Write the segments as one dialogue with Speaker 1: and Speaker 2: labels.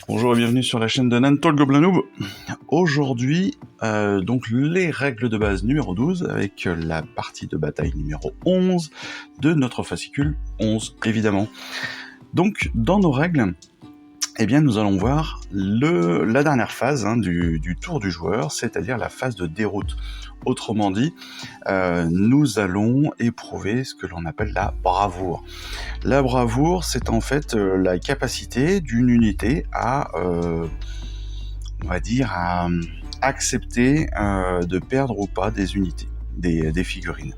Speaker 1: Bonjour et bienvenue sur la chaîne de Nanto le Gobelin Noob. Aujourd'hui, donc les règles de base numéro 12 avec la partie de bataille numéro 11 de notre fascicule 11 évidemment. Donc dans nos règles, eh bien nous allons voir la dernière phase du tour du joueur, c'est-à-dire la phase de déroute. Autrement dit, nous allons éprouver ce que l'on appelle la bravoure. La bravoure, c'est en fait la capacité d'une unité à, on va dire, à accepter de perdre ou pas des unités, des figurines.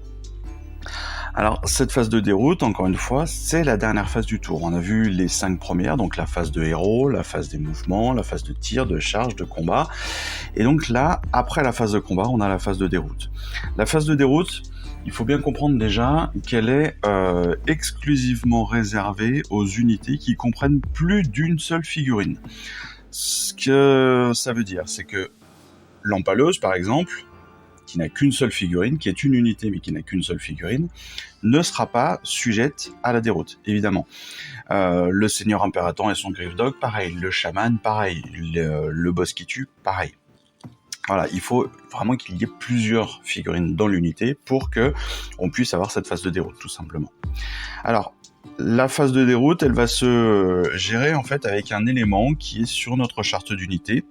Speaker 1: Alors, cette phase de déroute, encore une fois, c'est la dernière phase du tour. On a vu les 5 premières, donc la phase de héros, la phase des mouvements, la phase de tir, de charge, de combat. Et donc là, après la phase de combat, on a la phase de déroute. La phase de déroute, il faut bien comprendre déjà qu'elle est exclusivement réservée aux unités qui comprennent plus d'une seule figurine. Ce que ça veut dire, c'est que l'empaleuse, par exemple, qui n'a qu'une seule figurine, qui est une unité mais qui n'a qu'une seule figurine, ne sera pas sujette à la déroute, évidemment. Le seigneur impérator et son Griffdog, pareil. Le chaman, pareil. Le boss qui tue, pareil. Voilà, il faut vraiment qu'il y ait plusieurs figurines dans l'unité pour que on puisse avoir cette phase de déroute, tout simplement. Alors, la phase de déroute, elle va se gérer en fait avec un élément qui est sur notre charte d'unité,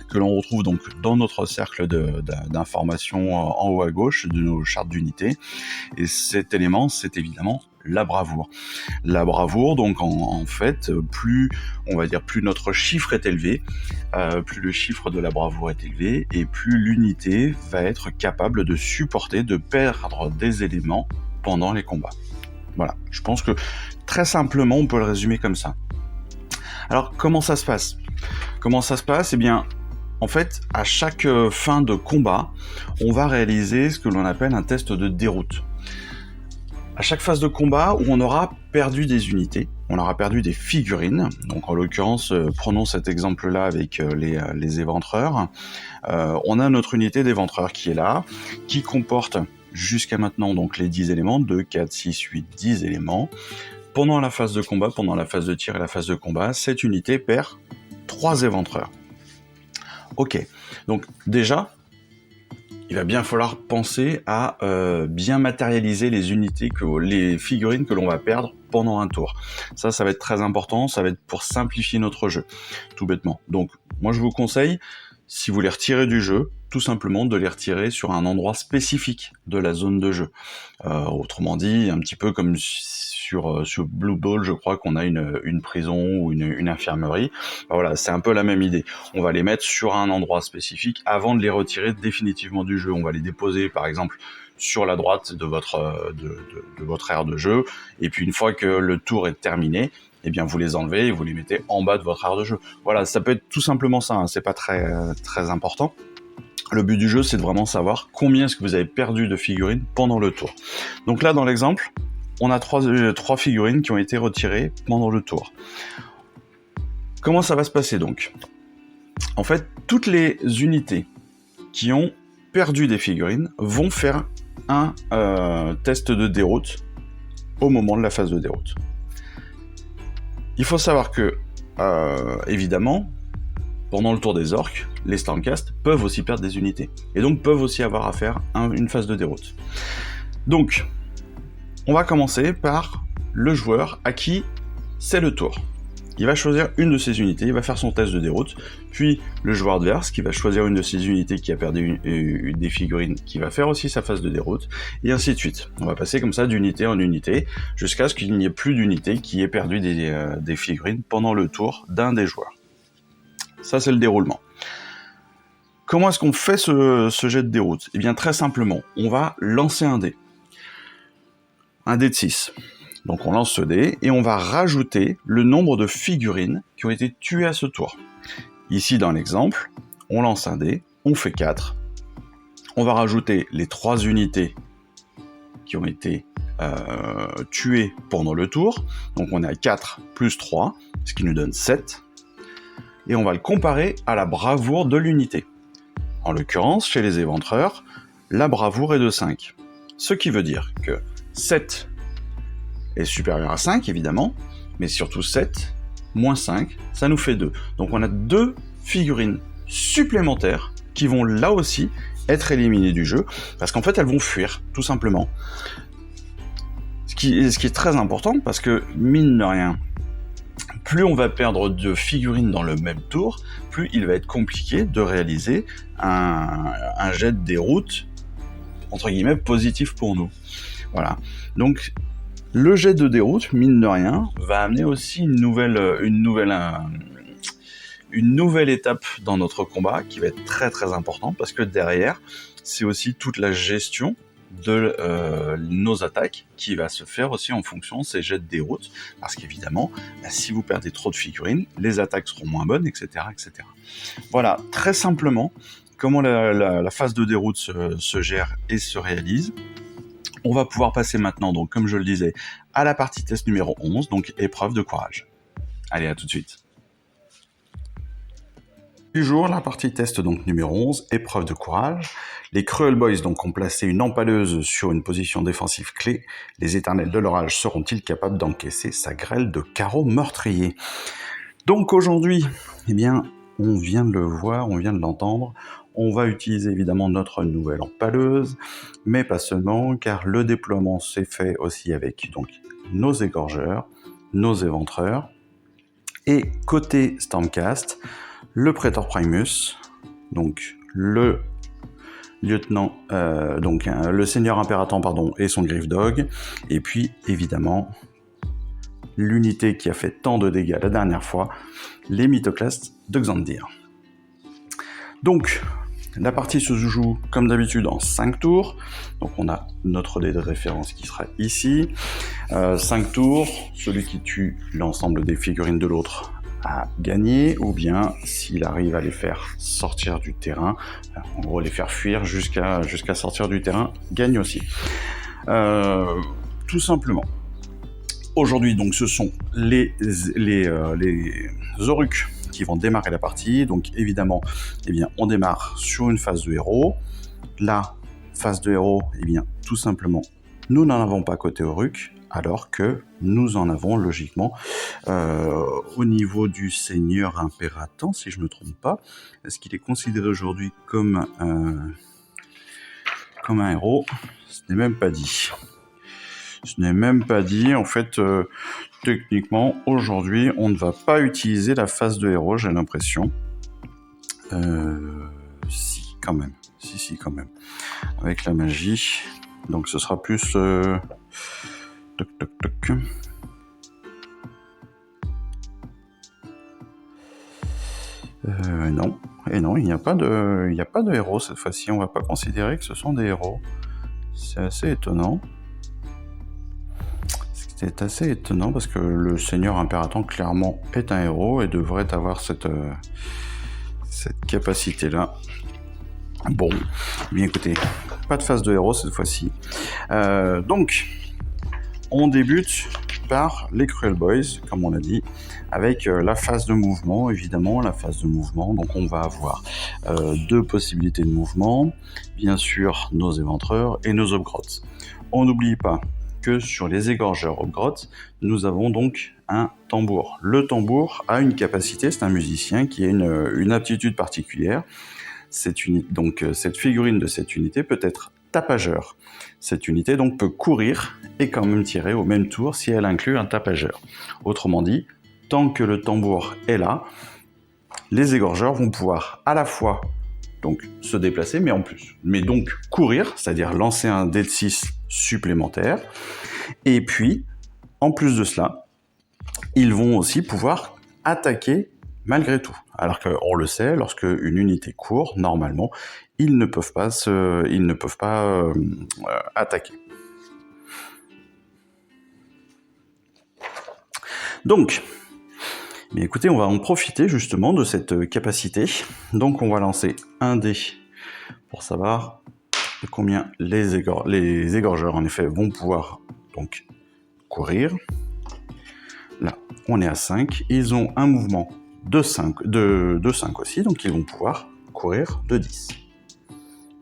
Speaker 1: que l'on retrouve donc dans notre cercle d'informations en haut à gauche de nos chartes d'unité. Et cet élément, c'est évidemment la bravoure. La bravoure, donc en fait, plus notre chiffre est élevé, plus le chiffre de la bravoure est élevé, et plus l'unité va être capable de supporter, de perdre des éléments pendant les combats. Voilà, je pense que très simplement, on peut le résumer comme ça. Alors, comment ça se passe ? Eh bien, en fait, à chaque fin de combat, on va réaliser ce que l'on appelle un test de déroute. À chaque phase de combat où on aura perdu des unités, on aura perdu des figurines, donc en l'occurrence, prenons cet exemple-là avec les éventreurs, on a notre unité d'éventreurs qui est là, qui comporte jusqu'à maintenant donc les 10 éléments, 2, 4, 6, 8, 10 éléments. Pendant la phase de combat, pendant la phase de tir et la phase de combat, cette unité perd 3 éventreurs. Ok, donc déjà, il va bien falloir penser à bien matérialiser les figurines que l'on va perdre pendant un tour. Ça va être très important, ça va être pour simplifier notre jeu, tout bêtement. Donc, moi je vous conseille, si vous les retirez du jeu, tout simplement de les retirer sur un endroit spécifique de la zone de jeu. Autrement dit, un petit peu comme sur Blue Ball, je crois qu'on a une prison ou une infirmerie. Voilà, c'est un peu la même idée. On va les mettre sur un endroit spécifique avant de les retirer définitivement du jeu. On va les déposer, par exemple, sur la droite de votre aire de jeu. Et puis une fois que le tour est terminé, eh bien vous les enlevez et vous les mettez en bas de votre aire de jeu. Voilà, ça peut être tout simplement ça. C'est pas très important. Le but du jeu, c'est de vraiment savoir combien est-ce que vous avez perdu de figurines pendant le tour. Donc là, dans l'exemple, on a trois figurines qui ont été retirées pendant le tour. Comment ça va se passer donc ? En fait, toutes les unités qui ont perdu des figurines vont faire un test de déroute au moment de la phase de déroute. Il faut savoir que, évidemment, pendant le tour des orques, les Stormcast peuvent aussi perdre des unités, et donc peuvent aussi avoir à faire une phase de déroute. Donc, on va commencer par le joueur à qui c'est le tour. Il va choisir une de ses unités, il va faire son test de déroute, puis le joueur adverse qui va choisir une de ses unités qui a perdu des figurines, qui va faire aussi sa phase de déroute, et ainsi de suite. On va passer comme ça d'unité en unité, jusqu'à ce qu'il n'y ait plus d'unité qui ait perdu des figurines pendant le tour d'un des joueurs. Ça, c'est le déroulement. Comment est-ce qu'on fait ce jet de déroute ? Eh bien, très simplement, on va lancer un dé. Un dé de 6. Donc on lance ce dé et on va rajouter le nombre de figurines qui ont été tuées à ce tour. Ici dans l'exemple, on lance un dé, on fait 4. On va rajouter les 3 unités qui ont été tuées pendant le tour. Donc on est à 4 plus 3, ce qui nous donne 7. Et on va le comparer à la bravoure de l'unité. En l'occurrence, chez les éventreurs, la bravoure est de 5. Ce qui veut dire que 7 est supérieur à 5, évidemment, mais surtout 7 moins 5, ça nous fait 2. Donc on a 2 figurines supplémentaires qui vont là aussi être éliminées du jeu, parce qu'en fait elles vont fuir, tout simplement. Ce qui est très important, parce que mine de rien, plus on va perdre de figurines dans le même tour, plus il va être compliqué de réaliser un jet de déroute, entre guillemets, positif pour nous. Voilà. Donc, le jet de déroute, mine de rien, va amener aussi une nouvelle étape dans notre combat qui va être très très importante, parce que derrière, c'est aussi toute la gestion de nos attaques qui va se faire aussi en fonction de ces jets de déroute, parce qu'évidemment, si vous perdez trop de figurines, les attaques seront moins bonnes, etc. etc. Voilà, très simplement, comment la phase de déroute se gère et se réalise. On va pouvoir passer maintenant, donc comme je le disais, à la partie test numéro 11, donc épreuve de courage. Allez, à tout de suite. Du jour, la partie test donc numéro 11, épreuve de courage. Les Cruel Boys donc ont placé une empaleuse sur une position défensive clé. Les éternels de l'orage seront-ils capables d'encaisser sa grêle de carreaux meurtriers? Donc aujourd'hui, eh bien, on vient de le voir, on vient de l'entendre. On va utiliser évidemment notre nouvelle empaleuse, mais pas seulement, car le déploiement s'est fait aussi avec donc nos égorgeurs, nos éventreurs, et côté Stormcast, le Praetor Primus, donc le lieutenant, le seigneur impératant et son Griffdog, et puis évidemment l'unité qui a fait tant de dégâts la dernière fois, les Mythoclastes de Xandir. Donc la partie se joue comme d'habitude en 5 tours, donc on a notre dé de référence qui sera ici, 5 tours, celui qui tue l'ensemble des figurines de l'autre à gagner, ou bien s'il arrive à les faire sortir du terrain, en gros les faire fuir jusqu'à sortir du terrain, gagne aussi. Tout simplement. Aujourd'hui donc ce sont les Oruks qui vont démarrer la partie, donc évidemment on démarre sur une phase de héros. La phase de héros, tout simplement nous n'en avons pas côté Oruk, alors que nous en avons logiquement au niveau du seigneur impératant, si je ne me trompe pas. Est-ce qu'il est considéré aujourd'hui comme un héros? Ce n'est même pas dit. En fait, techniquement, aujourd'hui, on ne va pas utiliser la phase de héros, j'ai l'impression. Si, quand même. Avec la magie. Donc ce sera plus... Non, il n'y a pas de héros cette fois-ci. On va pas considérer que ce sont des héros. C'est assez étonnant. C'est assez étonnant parce que le seigneur impératant clairement est un héros et devrait avoir cette capacité-là. Bon, bien écoutez, pas de phase de héros cette fois-ci. Donc, on débute par les Cruel Boys, comme on l'a dit, avec la phase de mouvement, évidemment, donc on va avoir 2 possibilités de mouvement, bien sûr nos éventreurs et nos Obgrottes. On n'oublie pas que sur les égorgeurs Obgrottes, nous avons donc un tambour. Le tambour a une capacité, c'est un musicien qui a une aptitude particulière. Cette figurine de cette unité peut être tapageur. Cette unité donc peut courir et quand même tirer au même tour si elle inclut un tapageur. Autrement dit, tant que le tambour est là, les égorgeurs vont pouvoir à la fois donc se déplacer, mais donc courir, c'est-à-dire lancer un dé de 6 supplémentaire, et puis en plus de cela, ils vont aussi pouvoir attaquer malgré tout. Alors qu'on le sait, lorsque une unité court, normalement, ils ne peuvent pas attaquer. Donc, écoutez, on va en profiter justement de cette capacité. Donc on va lancer un dé pour savoir de combien les égorgeurs en effet vont pouvoir donc courir. Là, on est à 5. Ils ont un mouvement de 5 aussi, donc ils vont pouvoir courir de 10.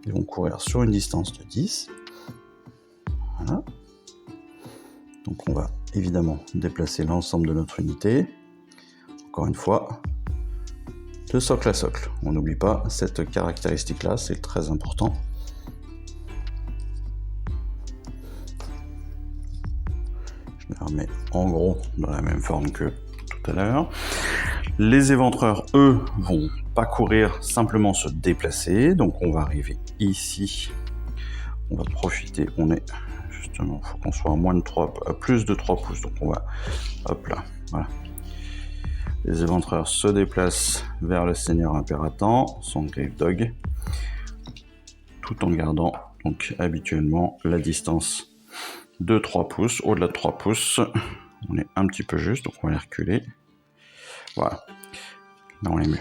Speaker 1: Ils vont courir sur une distance de 10. Voilà. Donc on va évidemment déplacer l'ensemble de notre unité. encore une fois, de socle à socle. On n'oublie pas cette caractéristique-là, c'est très important. Je les remets en gros dans la même forme que tout à l'heure. Les éventreurs, eux, vont pas courir, simplement se déplacer. Donc on va arriver ici. On va profiter, on est justement, il faut qu'on soit à plus de 3 pouces. Donc on va, hop là, voilà. Les éventreurs se déplacent vers le seigneur impératant, son Grave Dog, tout en gardant donc habituellement la distance de 3 pouces. Au-delà de 3 pouces, on est un petit peu juste, donc on va les reculer. Voilà, là on est mieux.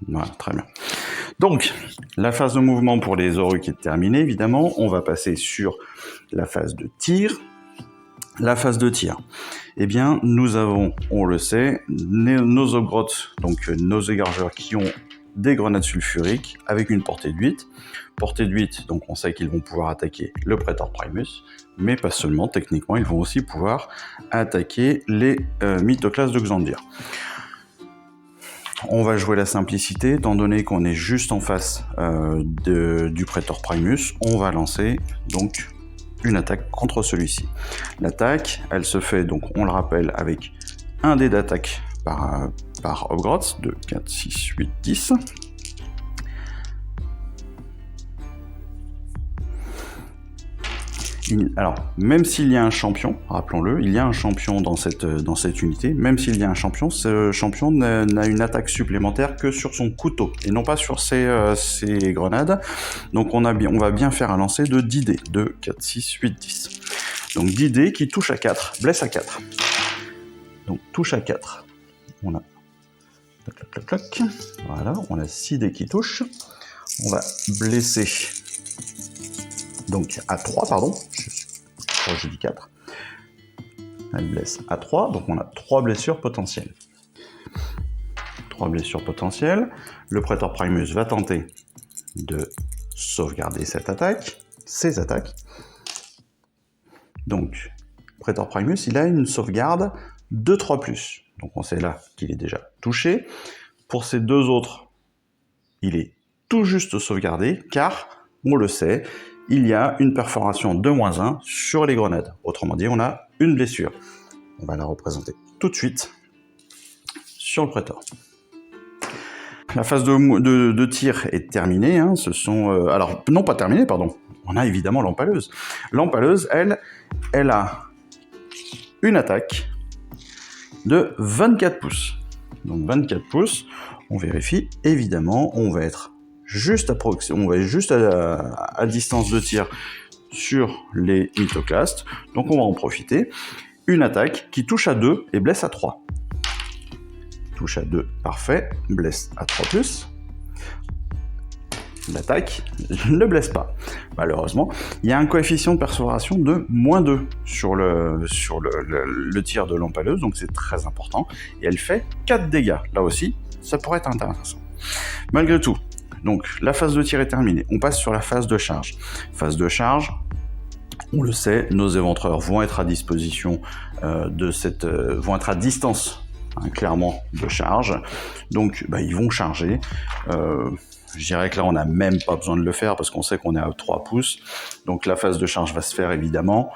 Speaker 1: Voilà, très bien. Donc, la phase de mouvement pour les Oruks est terminée, évidemment. On va passer sur la phase de tir. La phase de tir, eh bien, nous avons, on le sait, nos Oggrottes, donc nos égorgeurs qui ont des grenades sulfuriques avec une portée de 8. Portée de 8, donc on sait qu'ils vont pouvoir attaquer le Praetor Primus, mais pas seulement, techniquement, ils vont aussi pouvoir attaquer les mythoclastes de Xandir. On va jouer la simplicité, étant donné qu'on est juste en face du Praetor Primus, on va lancer donc une attaque contre celui-ci. L'attaque, elle se fait, donc on le rappelle, avec un dé d'attaque par Oggrottes, de 4, 6, 8, 10. Alors, même s'il y a un champion, rappelons-le, il y a un champion dans cette unité, même s'il y a un champion, ce champion n'a une attaque supplémentaire que sur son couteau, et non pas sur ses grenades. Donc on va bien faire un lancer de 10 dés, de 4, 6, 8, 10. Donc 10 dés qui touchent à 4, blessent à 4. Donc touche à 4. On a... Clac, clac, clac, clac. Voilà, on a 6 dés qui touchent. On va blesser... Donc à 3, pardon, j'ai dit 4. Elle blesse à 3, donc on a 3 blessures potentielles. 3 blessures potentielles. Le Praetor Primus va tenter de sauvegarder ces attaques. Donc, Praetor Primus, il a une sauvegarde de 3+. Donc on sait là qu'il est déjà touché. Pour ces deux autres, il est tout juste sauvegardé, car, on le sait, il y a une perforation de -1 sur les grenades. Autrement dit, on a une blessure. On va la représenter tout de suite sur le Praetor. La phase de tir est terminée. Hein. Alors, non pas terminée, pardon. On a évidemment l'empaleuse. L'empaleuse, elle a une attaque de 24 pouces. Donc 24 pouces, on vérifie. Évidemment, on va être juste à distance de tir sur les mythoclastes. Donc on va en profiter. Une attaque qui touche à 2 et blesse à 3. Touche à 2, parfait. Blesse à 3+. L'attaque ne blesse pas. Malheureusement, il y a un coefficient de perforation de -2 sur le tir de l'empaleuse, donc c'est très important. Et elle fait 4 dégâts. Là aussi, ça pourrait être intéressant. Malgré tout, donc la phase de tir est terminée. On passe sur la phase de charge. Phase de charge, on le sait, nos éventreurs vont être à disposition vont être à distance, hein, clairement, de charge. Donc, ils vont charger. Je dirais que là, on n'a même pas besoin de le faire parce qu'on sait qu'on est à 3 pouces. Donc, la phase de charge va se faire, évidemment.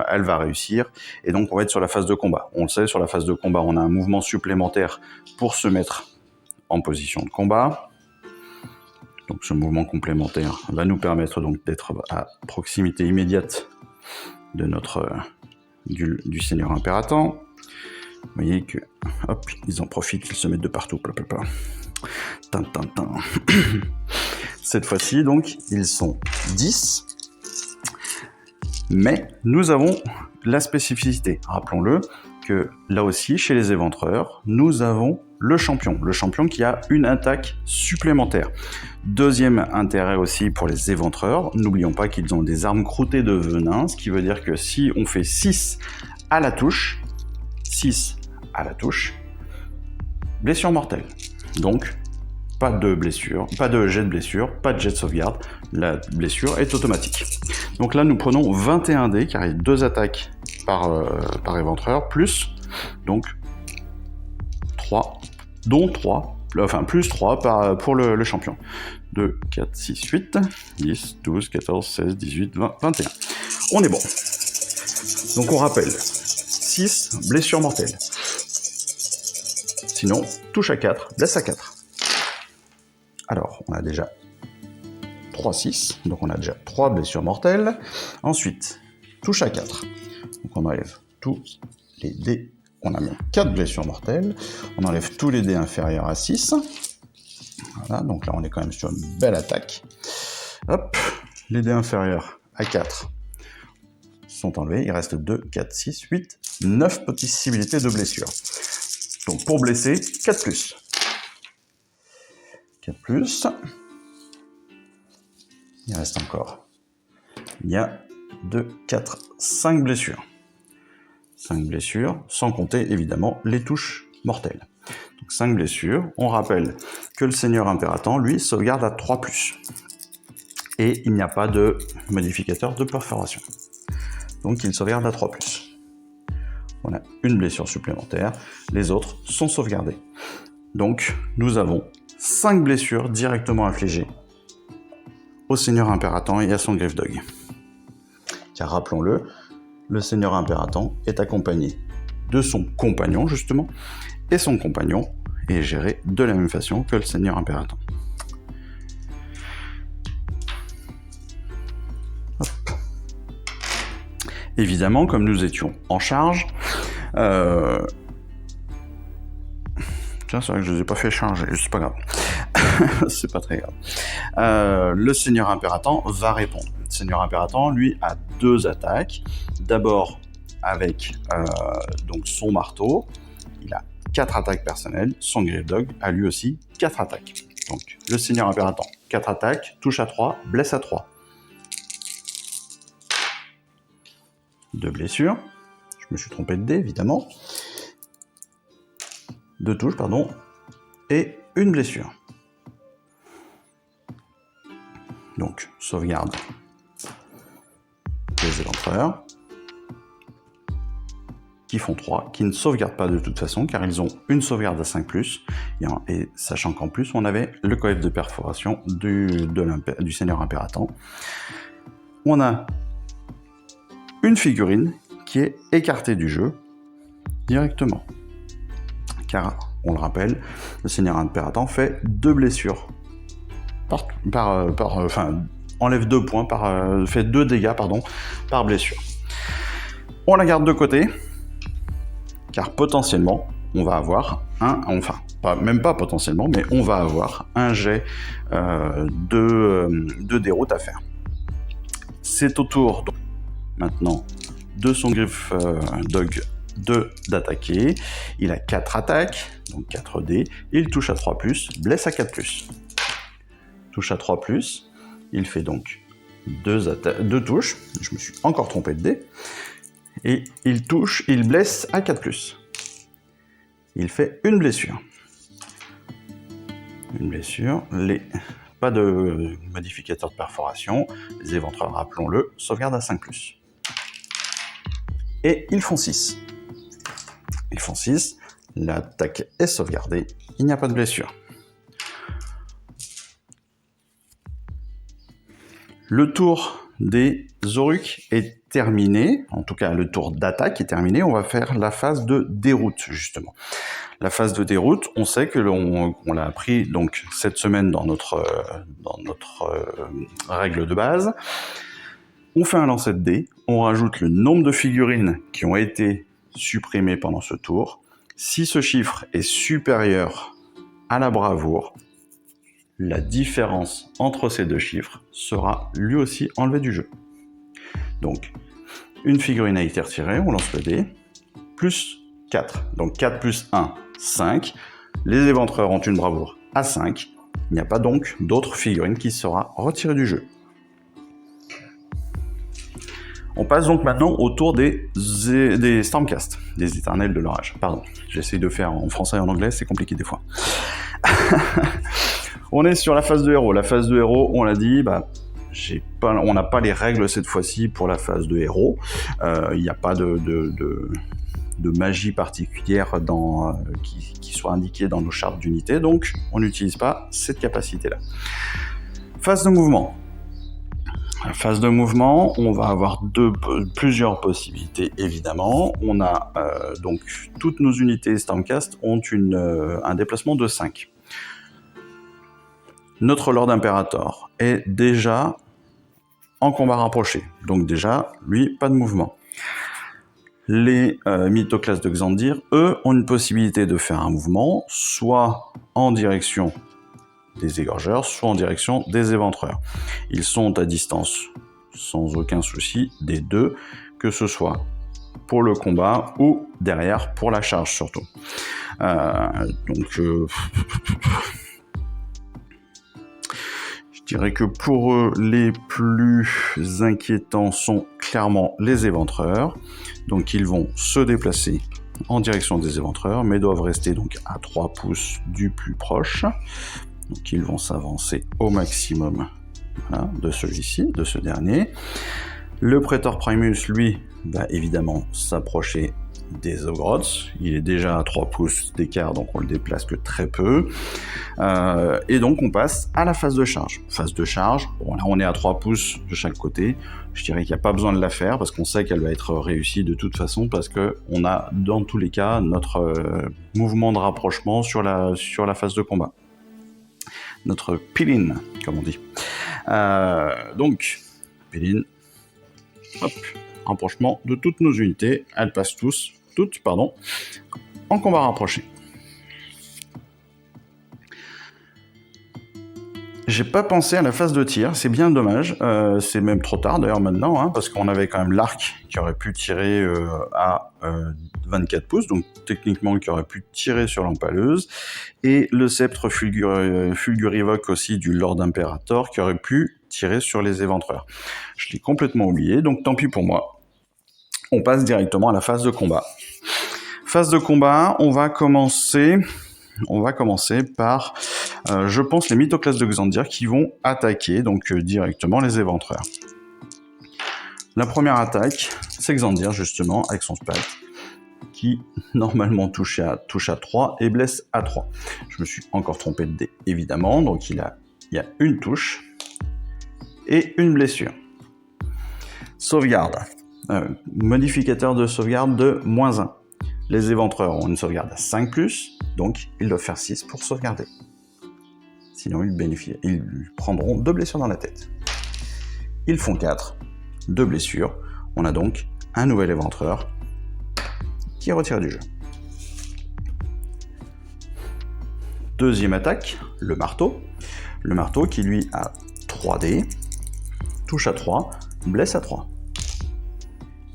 Speaker 1: Elle va réussir. Et donc, on va être sur la phase de combat. On le sait, sur la phase de combat, on a un mouvement supplémentaire pour se mettre en position de combat. Donc, ce mouvement complémentaire va nous permettre donc d'être à proximité immédiate de du Seigneur Impératant. Vous voyez que, hop, ils en profitent, ils se mettent de partout. Cette fois-ci, donc, ils sont 10. Mais nous avons la spécificité. Rappelons-le que là aussi, chez les éventreurs, nous avons le champion qui a une attaque supplémentaire. Deuxième intérêt aussi pour les éventreurs, n'oublions pas qu'ils ont des armes croûtées de venin, ce qui veut dire que si on fait 6 à la touche, blessure mortelle. Donc, pas de blessure, pas de jet de blessure, pas de jet de sauvegarde, la blessure est automatique. Donc là, nous prenons 21 dés, car il y a 2 attaques par éventreur, plus donc 3, dont 3, enfin plus 3 pour le champion. 2, 4, 6, 8, 10, 12, 14, 16, 18, 20, 21. On est bon. Donc on rappelle, 6, blessure mortelle. Sinon, touche à 4, blesse à 4. Alors, on a déjà 3, 6, donc on a déjà 3 blessures mortelles. Ensuite, touche à 4. Donc on enlève tous les dés. On a mis 4 blessures mortelles. On enlève tous les dés inférieurs à 6. Voilà, donc là on est quand même sur une belle attaque. Hop, les dés inférieurs à 4 sont enlevés. Il reste 2, 4, 6, 8, 9 possibilités de blessure. Donc pour blesser, 4 plus. 4 plus. Il reste encore. Il y a 2, 4, 5 blessures. 5 blessures, sans compter évidemment les touches mortelles. Donc 5 blessures. On rappelle que le Seigneur Impératant, lui, sauvegarde à 3+. Et il n'y a pas de modificateur de perforation. Donc il sauvegarde à 3+. On a une blessure supplémentaire. Les autres sont sauvegardés. Donc nous avons 5 blessures directement infligées au Seigneur Impératant et à son Griffdog. Car rappelons-le, le Seigneur Impératant est accompagné de son compagnon, justement, et son compagnon est géré de la même façon que le Seigneur Impératant. Hop. Évidemment, comme nous étions en charge, tiens, c'est vrai que je ne les ai pas fait charger, c'est pas grave. C'est pas très grave. Le Seigneur Impératant va répondre. Le Seigneur Impératant, lui, a 2 attaques. D'abord, avec donc son marteau, il a 4 attaques personnelles. Son Griffdog a lui aussi 4 attaques. Donc, le Seigneur Impératant, 4 attaques, touche à 3, blesse à 3. 2 blessures. Je me suis trompé de dé, évidemment. 2 touches, pardon. Et une blessure. Donc, sauvegarde des éventreurs, qui font 3, qui ne sauvegardent pas de toute façon, car ils ont une sauvegarde à 5+, et sachant qu'en plus, on avait le coef de perforation du Seigneur Impératant. On a une figurine qui est écartée du jeu directement. Car, on le rappelle, le Seigneur Impératant fait 2 blessures. Enlève 2 points, fait 2 dégâts par blessure. On la garde de côté, car potentiellement, on va avoir même pas potentiellement, mais on va avoir un jet de déroute à faire. C'est au tour, donc, maintenant, de son Griffdog d'attaquer. Il a 4 attaques, donc 4 dés. Il touche à 3+, blesse à 4+. Touche à 3+, il fait donc 2 touches, je me suis encore trompé de dé, et il blesse à 4+. Il fait une blessure. Une blessure, pas de modificateur de perforation, les éventreurs, rappelons-le, sauvegarde à 5+. Et ils font 6. Ils font 6, l'attaque est sauvegardée, il n'y a pas de blessure. Le tour des Zoruks est terminé, en tout cas le tour d'attaque est terminé, on va faire la phase de déroute justement. La phase de déroute, on sait que on l'a appris donc cette semaine dans notre règle de base. On fait un lancer de dés, on rajoute le nombre de figurines qui ont été supprimées pendant ce tour. Si ce chiffre est supérieur à la bravoure, la différence entre ces 2 chiffres sera lui aussi enlevée du jeu. Donc, une figurine a été retirée, on lance le dé, plus 4. Donc 4 plus 1, 5. Les éventreurs ont une bravoure à 5. Il n'y a pas donc d'autre figurine qui sera retirée du jeu. On passe donc maintenant au tour des Stormcast, des éternels de l'orage. Pardon, j'essaie de faire en français et en anglais, c'est compliqué des fois. On est sur la phase de héros. La phase de héros, on l'a dit, on n'a pas les règles cette fois-ci pour la phase de héros. Il n'y a pas de de magie particulière qui soit indiquée dans nos chartes d'unité, donc on n'utilise pas cette capacité-là. Phase de mouvement. Phase de mouvement, on va avoir plusieurs possibilités évidemment. On a donc toutes nos unités Stormcast ont un déplacement de 5. Notre Lord Imperator est déjà en combat rapproché, donc déjà, lui, pas de mouvement. Les mythoclastes de Xandir, eux, ont une possibilité de faire un mouvement, soit en direction des égorgeurs, soit en direction des éventreurs. Ils sont à distance, sans aucun souci, des deux, que ce soit pour le combat ou derrière pour la charge surtout. Je dirais que pour eux, les plus inquiétants sont clairement les éventreurs. Donc ils vont se déplacer en direction des éventreurs, mais doivent rester donc à 3 pouces du plus proche. Donc ils vont s'avancer au maximum, voilà, de celui-ci, de ce dernier. Le Praetor Primus, lui, va évidemment s'approcher des Ogrots. Il est déjà à 3 pouces d'écart, donc on le déplace que très peu. Et donc on passe à la phase de charge. Phase de charge, bon là on est à 3 pouces de chaque côté. Je dirais qu'il n'y a pas besoin de la faire parce qu'on sait qu'elle va être réussie de toute façon parce qu'on a dans tous les cas notre mouvement de rapprochement sur la phase de combat. Notre Pilin, comme on dit. Donc, Pilin, hop, rapprochement de toutes nos unités. Elles passent toutes, en combat rapproché. J'ai pas pensé à la phase de tir, c'est bien dommage. C'est même trop tard d'ailleurs maintenant, hein, parce qu'on avait quand même l'arc qui aurait pu tirer à 24 pouces, donc techniquement qui aurait pu tirer sur l'empaleuse, et le sceptre Fulgurivoque aussi du Lord Imperator qui aurait pu tirer sur les éventreurs. Je l'ai complètement oublié, donc tant pis pour moi. On passe directement à la phase de combat. Phase de combat, on va commencer par, je pense, les mythoclastes de Xandir qui vont attaquer donc directement les éventreurs. La première attaque, c'est Xandir justement, avec son spell, qui normalement touche à 3 et blesse à 3. Je me suis encore trompé de dé, évidemment, donc il y a une touche et une blessure. Sauvegarde. Modificateur de sauvegarde de -1. Les éventreurs ont une sauvegarde à 5+, donc ils doivent faire 6 pour sauvegarder. Sinon, ils prendront 2 blessures dans la tête. Ils font 4, 2 blessures. On a donc un nouvel éventreur qui est retiré du jeu. Deuxième attaque, le marteau. Le marteau qui lui a 3 dés, touche à 3, blesse à 3.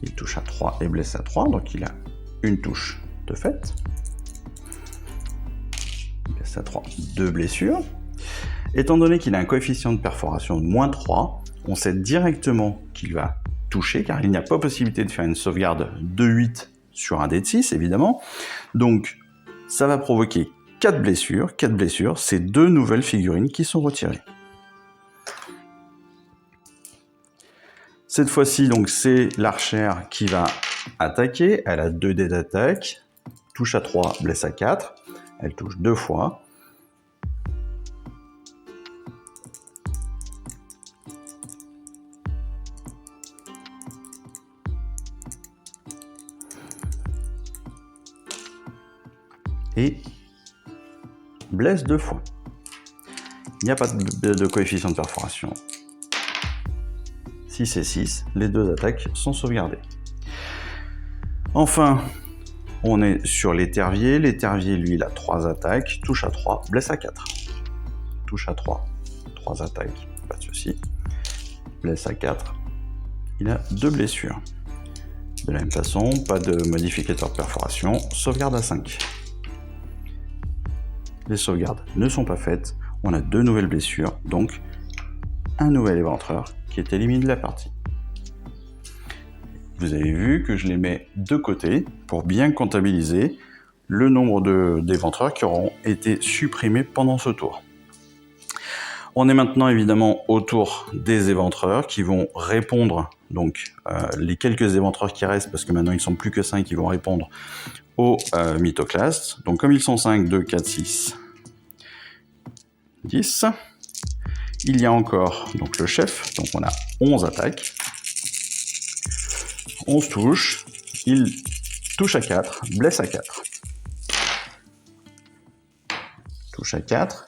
Speaker 1: Il touche à 3 et blesse à 3, donc il a une touche de fait. Il blesse à 3, 2 blessures. Étant donné qu'il a un coefficient de perforation de -3, on sait directement qu'il va toucher, car il n'y a pas possibilité de faire une sauvegarde de 8 sur un dé de 6, évidemment. Donc, ça va provoquer 4 blessures. 4 blessures, c'est 2 nouvelles figurines qui sont retirées. Cette fois-ci, donc, c'est l'archère qui va attaquer. Elle a 2 dés d'attaque. Touche à 3, blesse à 4. Elle touche 2 fois. Et blesse 2 fois. Il n'y a pas de coefficient de perforation. 6 et 6, les 2 attaques sont sauvegardées. Enfin, on est sur l'étervier. L'étervier, lui, il a 3 attaques, touche à 3, blesse à 4. Touche à 3, 3 attaques, pas de souci. Blesse à 4, il a 2 blessures. De la même façon, pas de modificateur de perforation, sauvegarde à 5. Les sauvegardes ne sont pas faites, on a 2 nouvelles blessures, donc un nouvel éventreur qui est éliminé de la partie. Vous avez vu que je les mets de côté pour bien comptabiliser le nombre d'éventreurs qui auront été supprimés pendant ce tour. On est maintenant évidemment au tour des éventreurs qui vont répondre, donc les quelques éventreurs qui restent, parce que maintenant ils ne sont plus que 5 qui vont répondre aux mythoclastes. Donc comme ils sont 5, 2, 4, 6, 10. Il y a encore donc le chef, donc on a 11 attaques. 11 touches, il touche à 4, blesse à 4. Touche à 4.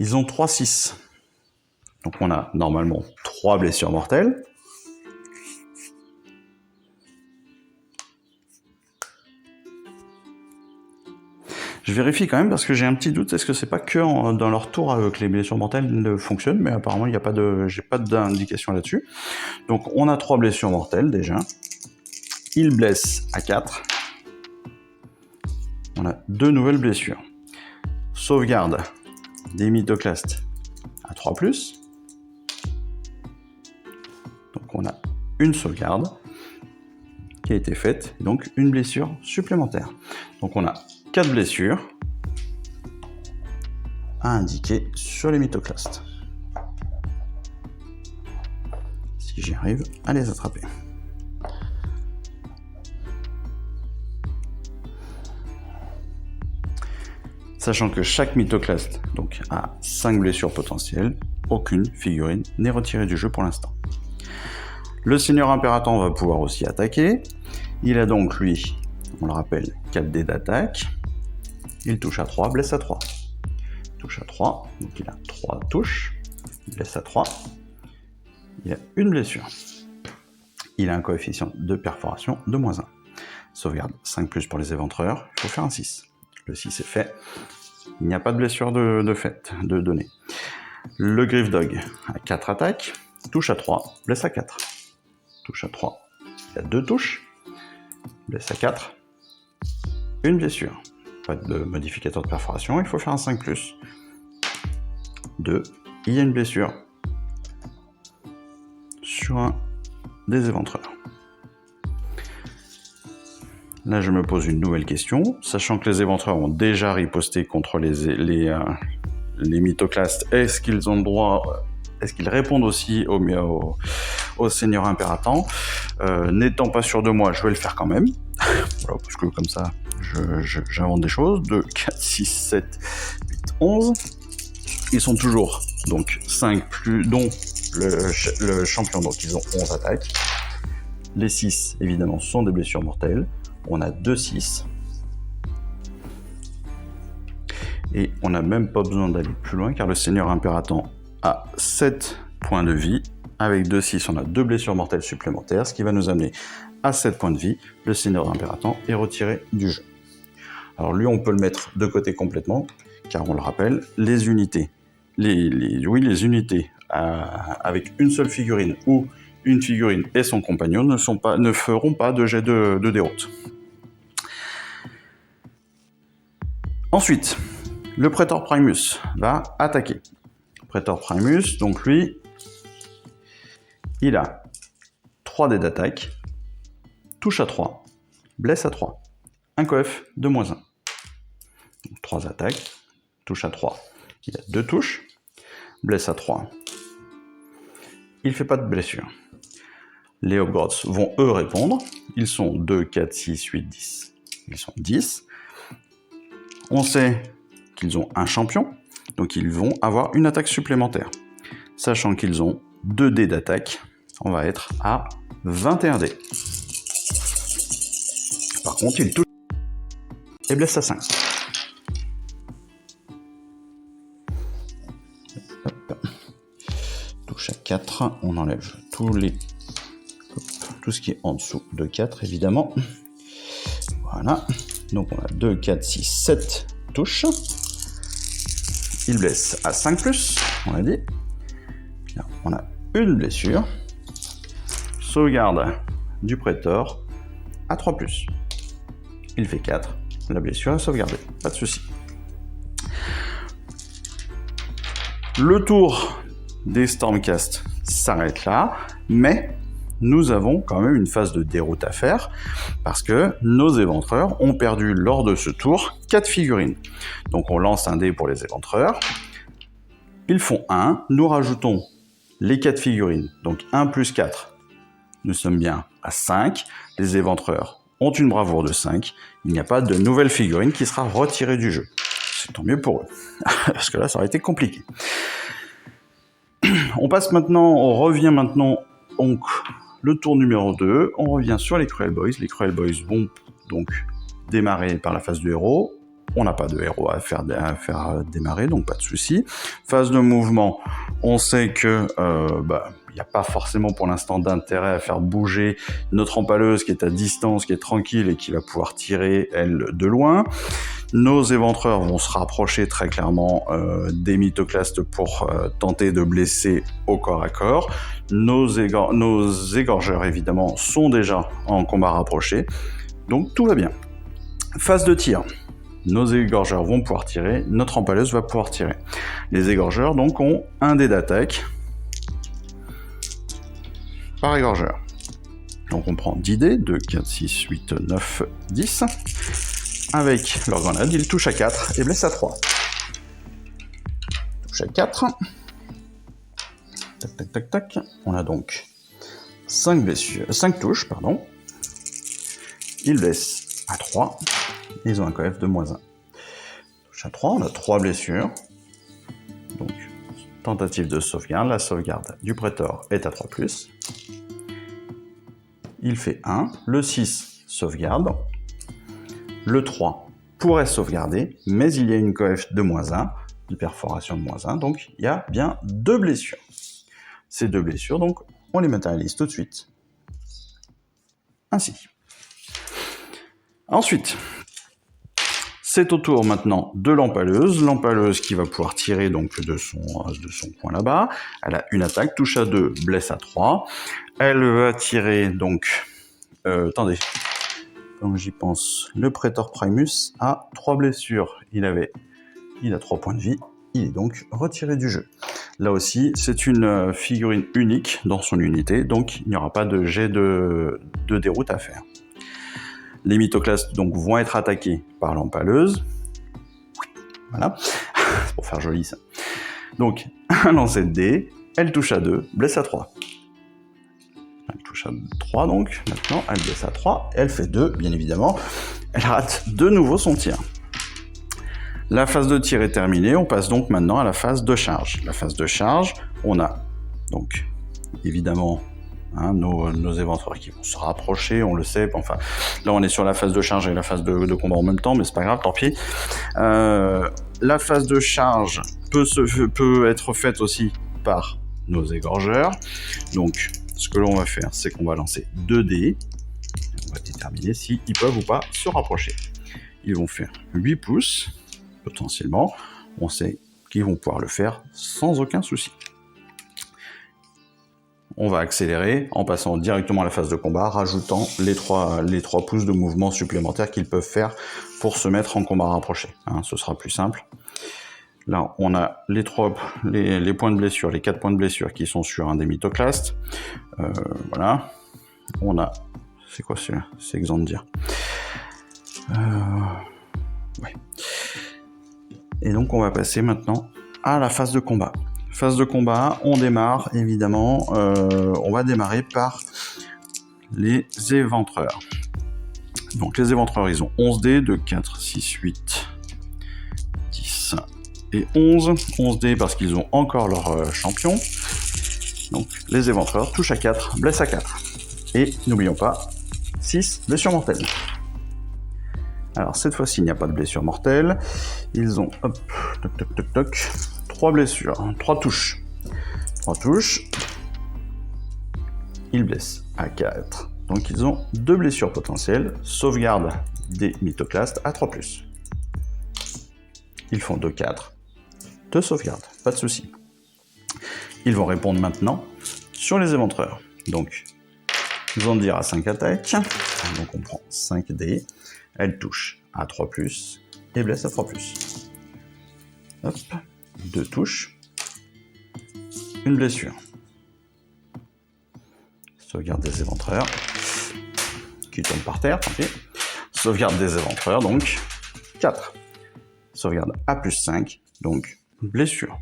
Speaker 1: Ils ont 3-6. Donc on a normalement 3 blessures mortelles. Je vérifie quand même parce que j'ai un petit doute, est-ce que c'est pas que dans leur tour que les blessures mortelles ne fonctionnent, mais apparemment il n'y a pas de, j'ai pas d'indication là-dessus. Donc on a 3 blessures mortelles déjà. Il blesse à 4. On a 2 nouvelles blessures. Sauvegarde des mythoclastes à 3+. Donc on a une sauvegarde qui a été faite, et donc une blessure supplémentaire. Donc on a 4 blessures à indiquer sur les mythoclastes. Si j'y arrive à les attraper. Sachant que chaque mythoclaste donc, a 5 blessures potentielles, aucune figurine n'est retirée du jeu pour l'instant. Le Seigneur Impératant va pouvoir aussi attaquer. Il a donc, lui, on le rappelle, 4 dés d'attaque. Il touche à 3, blesse à 3. Touche à 3, donc il a 3 touches. Blesse à 3. Il a une blessure. Il a un coefficient de perforation de -1. Sauvegarde 5+ pour les éventreurs. Il faut faire un 6. Le 6 est fait. Il n'y a pas de blessure de fait, de données. Le Griffdog a 4 attaques. Touche à 3, blesse à 4. Touche à 3. Il a 2 touches. Blesse à 4. Une blessure. Pas de modificateur de perforation, il faut faire un 5+. 2. Il y a une blessure sur un des éventreurs. Là, je me pose une nouvelle question, sachant que les éventreurs ont déjà riposté contre les mythoclastes. Est-ce qu'ils ont le droit, est-ce qu'ils répondent aussi au Seigneur Impératant? N'étant pas sûr de moi, je vais le faire quand même. Voilà, parce que comme ça, j'invente des choses. 2, 4, 6, 7, 8, 11. Ils sont toujours donc 5 plus, dont le champion, donc ils ont 11 attaques. Les 6, évidemment, sont des blessures mortelles. On a 2 6. Et on n'a même pas besoin d'aller plus loin, car le Seigneur Impératant a 7 points de vie. Avec 2 6, on a 2 blessures mortelles supplémentaires, ce qui va nous amener à 7 points de vie. Le Seigneur Impératant est retiré du jeu. Alors lui, on peut le mettre de côté complètement, car on le rappelle, les unités, les unités avec une seule figurine ou une figurine et son compagnon ne feront pas de jet de déroute. Ensuite, le Praetor Primus va attaquer. Praetor Primus, donc lui, il a 3 dés d'attaque, touche à 3, blesse à 3, un coef de -1. Donc, 3 attaques, touche à 3, il a 2 touches, blesse à 3, il ne fait pas de blessure. Les Hobgoths vont eux répondre, ils sont 2, 4, 6, 8, 10, ils sont 10. On sait qu'ils ont un champion, donc ils vont avoir une attaque supplémentaire. Sachant qu'ils ont 2 dés d'attaque, on va être à 21 dés. Par contre, il touche et blesse à 5. Hop. Touche à 4, on enlève tout ce qui est en dessous de 4, évidemment. Voilà. Donc on a 2, 4, 6, 7 touches. Il blesse à 5+, on l'a dit. Là, on a une blessure. Sauvegarde du Prétor à 3+. Il fait 4. La blessure est sauvegardée. Pas de souci. Le tour des Stormcast s'arrête là, mais nous avons quand même une phase de déroute à faire, parce que nos éventreurs ont perdu lors de ce tour 4 figurines. Donc on lance un dé pour les éventreurs, ils font 1, nous rajoutons les 4 figurines, donc 1 plus 4, nous sommes bien à 5, les éventreurs ont une bravoure de 5, il n'y a pas de nouvelle figurine qui sera retirée du jeu. C'est tant mieux pour eux, parce que là ça aurait été compliqué. On revient maintenant, donc le tour numéro 2, on revient sur les Cruel Boys. Les Cruel Boys vont donc démarrer par la phase du héros. On n'a pas de héros à faire démarrer, donc pas de souci. Phase de mouvement, on sait que il n'y a pas forcément pour l'instant d'intérêt à faire bouger notre empaleuse qui est à distance, qui est tranquille et qui va pouvoir tirer, elle, de loin. Nos éventreurs vont se rapprocher très clairement des mythoclastes pour tenter de blesser au corps à corps. Nos égorgeurs, évidemment, sont déjà en combat rapproché, donc tout va bien. Phase de tir. Nos égorgeurs vont pouvoir tirer, notre empaleuse va pouvoir tirer. Les égorgeurs, donc, ont un dé d'attaque par égorgeur. Donc on prend 10 dés, 2, 4, 6, 8, 9, 10. Avec leur grenade, il touche à 4 et blesse à 3. Touche à 4. Tac, tac, tac, tac. On a donc 5 touches, pardon. Il blesse à 3. Ils ont un coef de -1. Touche à 3, on a 3 blessures. Donc, tentative de sauvegarde. La sauvegarde du prétor est à 3+. Il fait 1. Le 6 sauvegarde. Le 3 pourrait sauvegarder, mais il y a une coef de -1, une perforation de -1, donc il y a bien 2 blessures. Ces 2 blessures, donc, on les matérialise tout de suite. Ainsi. Ensuite, c'est au tour maintenant de l'empaleuse qui va pouvoir tirer donc de son coin là-bas. Elle a une attaque, touche à 2, blesse à 3. Elle va tirer donc... attendez... Donc j'y pense, le Prétor Primus a 3 blessures. Il a 3 points de vie. Il est donc retiré du jeu. Là aussi, c'est une figurine unique dans son unité, donc il n'y aura pas de jet de déroute à faire. Les mythoclastes donc vont être attaqués par l'empaleuse. Voilà, c'est pour faire joli ça. Donc, un lancer de dés, elle touche à 2, blesse à 3. Elle touche à 3 donc, maintenant elle blesse à 3, elle fait 2 bien évidemment, elle rate de nouveau son tir. La phase de tir est terminée, on passe donc maintenant à la phase de charge. La phase de charge, on a donc évidemment nos éventreurs qui vont se rapprocher, on le sait, enfin là on est sur la phase de charge et la phase de combat en même temps, mais c'est pas grave, tant pis. La phase de charge peut être faite aussi par nos égorgeurs, donc ce que l'on va faire, c'est qu'on va lancer 2 dés. On va déterminer s'ils peuvent ou pas se rapprocher. Ils vont faire 8 pouces, potentiellement. On sait qu'ils vont pouvoir le faire sans aucun souci. On va accélérer en passant directement à la phase de combat, rajoutant les 3 pouces de mouvement supplémentaires qu'ils peuvent faire pour se mettre en combat rapproché. Ce sera plus simple. Là, on a les points de blessure, les 4 points de blessure qui sont sur un des mythoclastes. Voilà. On a... C'est quoi celui-là? C'est exempt de dire. Ouais. Et donc, on va passer maintenant à la phase de combat. Phase de combat, on démarre, évidemment. On va démarrer par les éventreurs. Donc, les éventreurs, ils ont 11 dés, 2, 4, 6, 8, 10... et 11 dés parce qu'ils ont encore leur champion. Donc les éventreurs touchent à 4, blessent à 4. Et n'oublions pas, 6 blessures mortelles. Alors cette fois-ci, il n'y a pas de blessure mortelle. Ils ont, hop, toc, toc, toc, toc, 3 blessures, 3 touches. 3 touches. Ils blessent à 4. Donc ils ont 2 blessures potentielles. Sauvegarde des mythoclastes à 3+. Ils font 2, 4. De sauvegarde, pas de souci. Ils vont répondre maintenant sur les éventreurs. Donc, Zandir a 5 attaques, donc on prend 5 dés, elle touche à 3+, et blesse à 3+. Hop, 2 touches, une blessure. Sauvegarde des éventreurs. Qui tombe par terre, tant pis. Sauvegarde des éventreurs, donc 4. Sauvegarde à plus 5, donc blessure.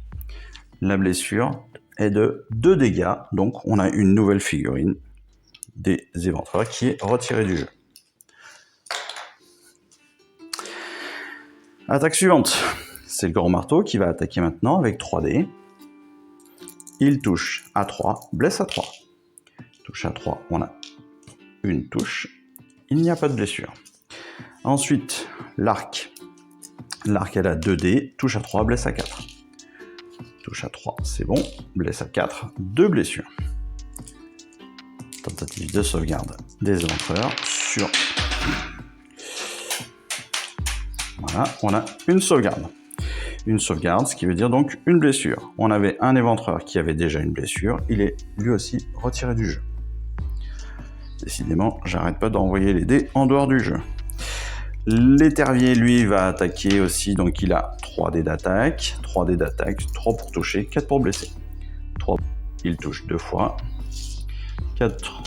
Speaker 1: La blessure est de 2 dégâts, donc on a une nouvelle figurine des éventreurs qui est retirée du jeu. Attaque suivante, c'est le grand marteau qui va attaquer maintenant avec 3 dés. Il touche à 3, blesse à 3. Touche à 3, on a une touche. Il n'y a pas de blessure. Ensuite, l'arc. L'arc, elle a 2 dés, touche à 3, blesse à 4. Touche à 3, c'est bon. Blesse à 4, 2 blessures. Tentative de sauvegarde des éventreurs sur... Voilà, on a une sauvegarde. Une sauvegarde, ce qui veut dire donc une blessure. On avait un éventreur qui avait déjà une blessure, il est lui aussi retiré du jeu. Décidément, j'arrête pas d'envoyer les dés en dehors du jeu. L'étervier, lui, va attaquer aussi, donc il a 3 dés d'attaque, 3 dés d'attaque, 3 pour toucher, 4 pour blesser. 3, il touche 2 fois, 4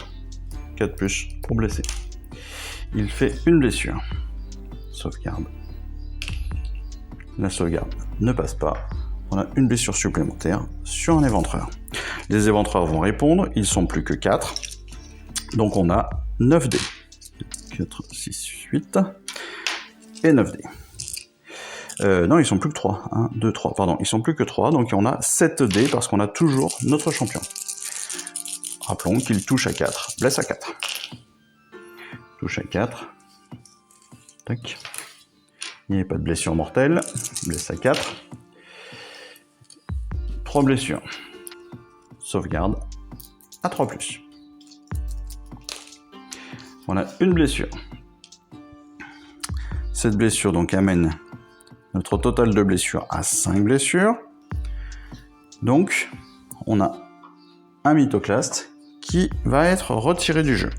Speaker 1: plus pour blesser. Il fait une blessure. Sauvegarde. La sauvegarde ne passe pas. On a une blessure supplémentaire sur un éventreur. Les éventreurs vont répondre, ils sont plus que 4. Donc on a 9 dés. 4, 6, 8 et 9 dés. Non, ils sont plus que 3. 1, 2, 3. Pardon, ils sont plus que 3. Donc on a 7 dés parce qu'on a toujours notre champion. Rappelons qu'il touche à 4. Blesse à 4. Touche à 4. Tac. Il n'y a pas de blessure mortelle. Blesse à 4. 3 blessures. Sauvegarde à 3+. On a une blessure. Cette blessure donc amène notre total de blessures à 5 blessures. Donc, on a un mythoclaste qui va être retiré du jeu.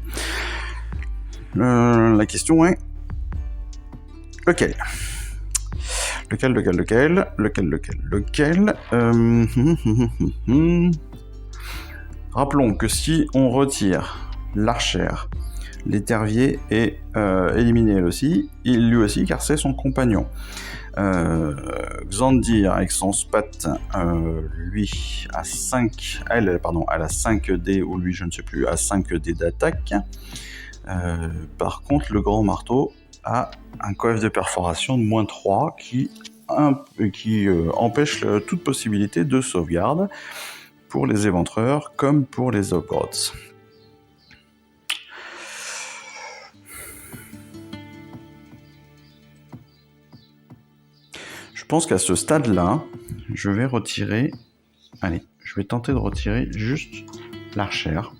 Speaker 1: La question est lequel ? Lequel Rappelons que si on retire l'archère, l'étervier est éliminé elle aussi, lui aussi, car c'est son compagnon. Xandir avec son spat, lui a 5, elle a 5 dés, ou lui je ne sais plus, a 5 dés d'attaque. Par contre, le grand marteau a un coef de perforation de -3 qui empêche toute possibilité de sauvegarde pour les éventreurs comme pour les Obgoths. Je pense qu'à ce stade-là, je vais tenter de retirer juste l'archère,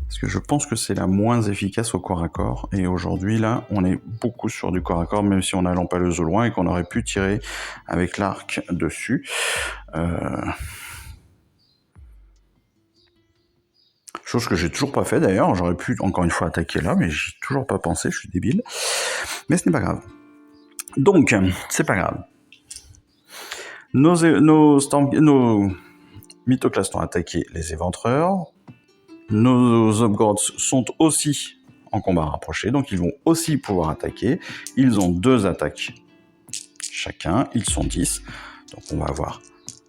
Speaker 1: parce que je pense que c'est la moins efficace au corps à corps, et aujourd'hui, là, on est beaucoup sur du corps à corps, même si on a l'empaleuse au loin, et qu'on aurait pu tirer avec l'arc dessus. Chose que j'ai toujours pas fait d'ailleurs, j'aurais pu encore une fois attaquer là, mais j'y ai toujours pas pensé, je suis débile. Mais ce n'est pas grave. Donc, c'est pas grave. Nos mythoclastes ont attaqué les éventreurs. Nos Obgoths sont aussi en combat rapproché, donc ils vont aussi pouvoir attaquer. Ils ont 2 attaques chacun, ils sont 10. Donc on va avoir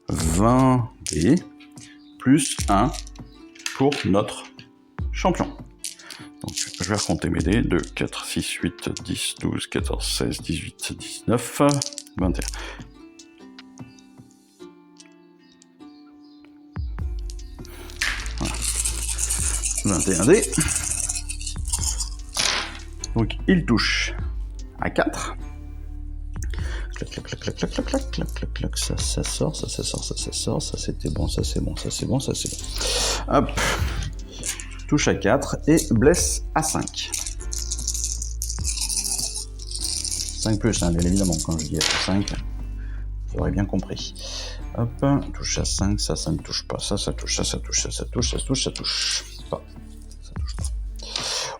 Speaker 1: 20 dés, plus 1 pour notre champion. Donc je vais recompter mes dés. 2, 4, 6, 8, 10, 12, 14, 16, 18, 19, 21. Voilà. 21 dés. Donc il touche à 4. Clac, clac, clac, clac, clac, clac, clac, clac, clac, clac, ça sort, ça sort, ça sort, ça c'était bon, ça c'est bon, ça c'est bon, ça c'est bon. Hop. Touche à 4 et blesse à 5. 5 plus, hein, bien évidemment, quand je dis 5, vous aurez bien compris. Hop, touche à 5, ça ne touche pas, ça touche, ça touche, ça touche, ça touche, ça touche pas. Ça touche pas.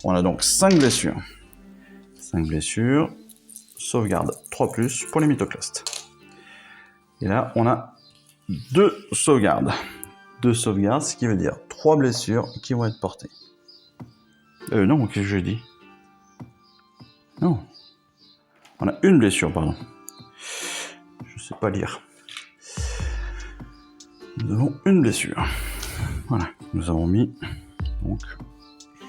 Speaker 1: On a donc 5 blessures. 5 blessures. Sauvegarde 3+, pour les mythoclastes. Et là, on a 2 sauvegardes. 2 sauvegardes, ce qui veut dire 3 blessures qui vont être portées. Non, qu'est-ce que j'ai dit? Non. On a une blessure, pardon. Je sais pas lire. Nous avons une blessure. Voilà, nous avons mis donc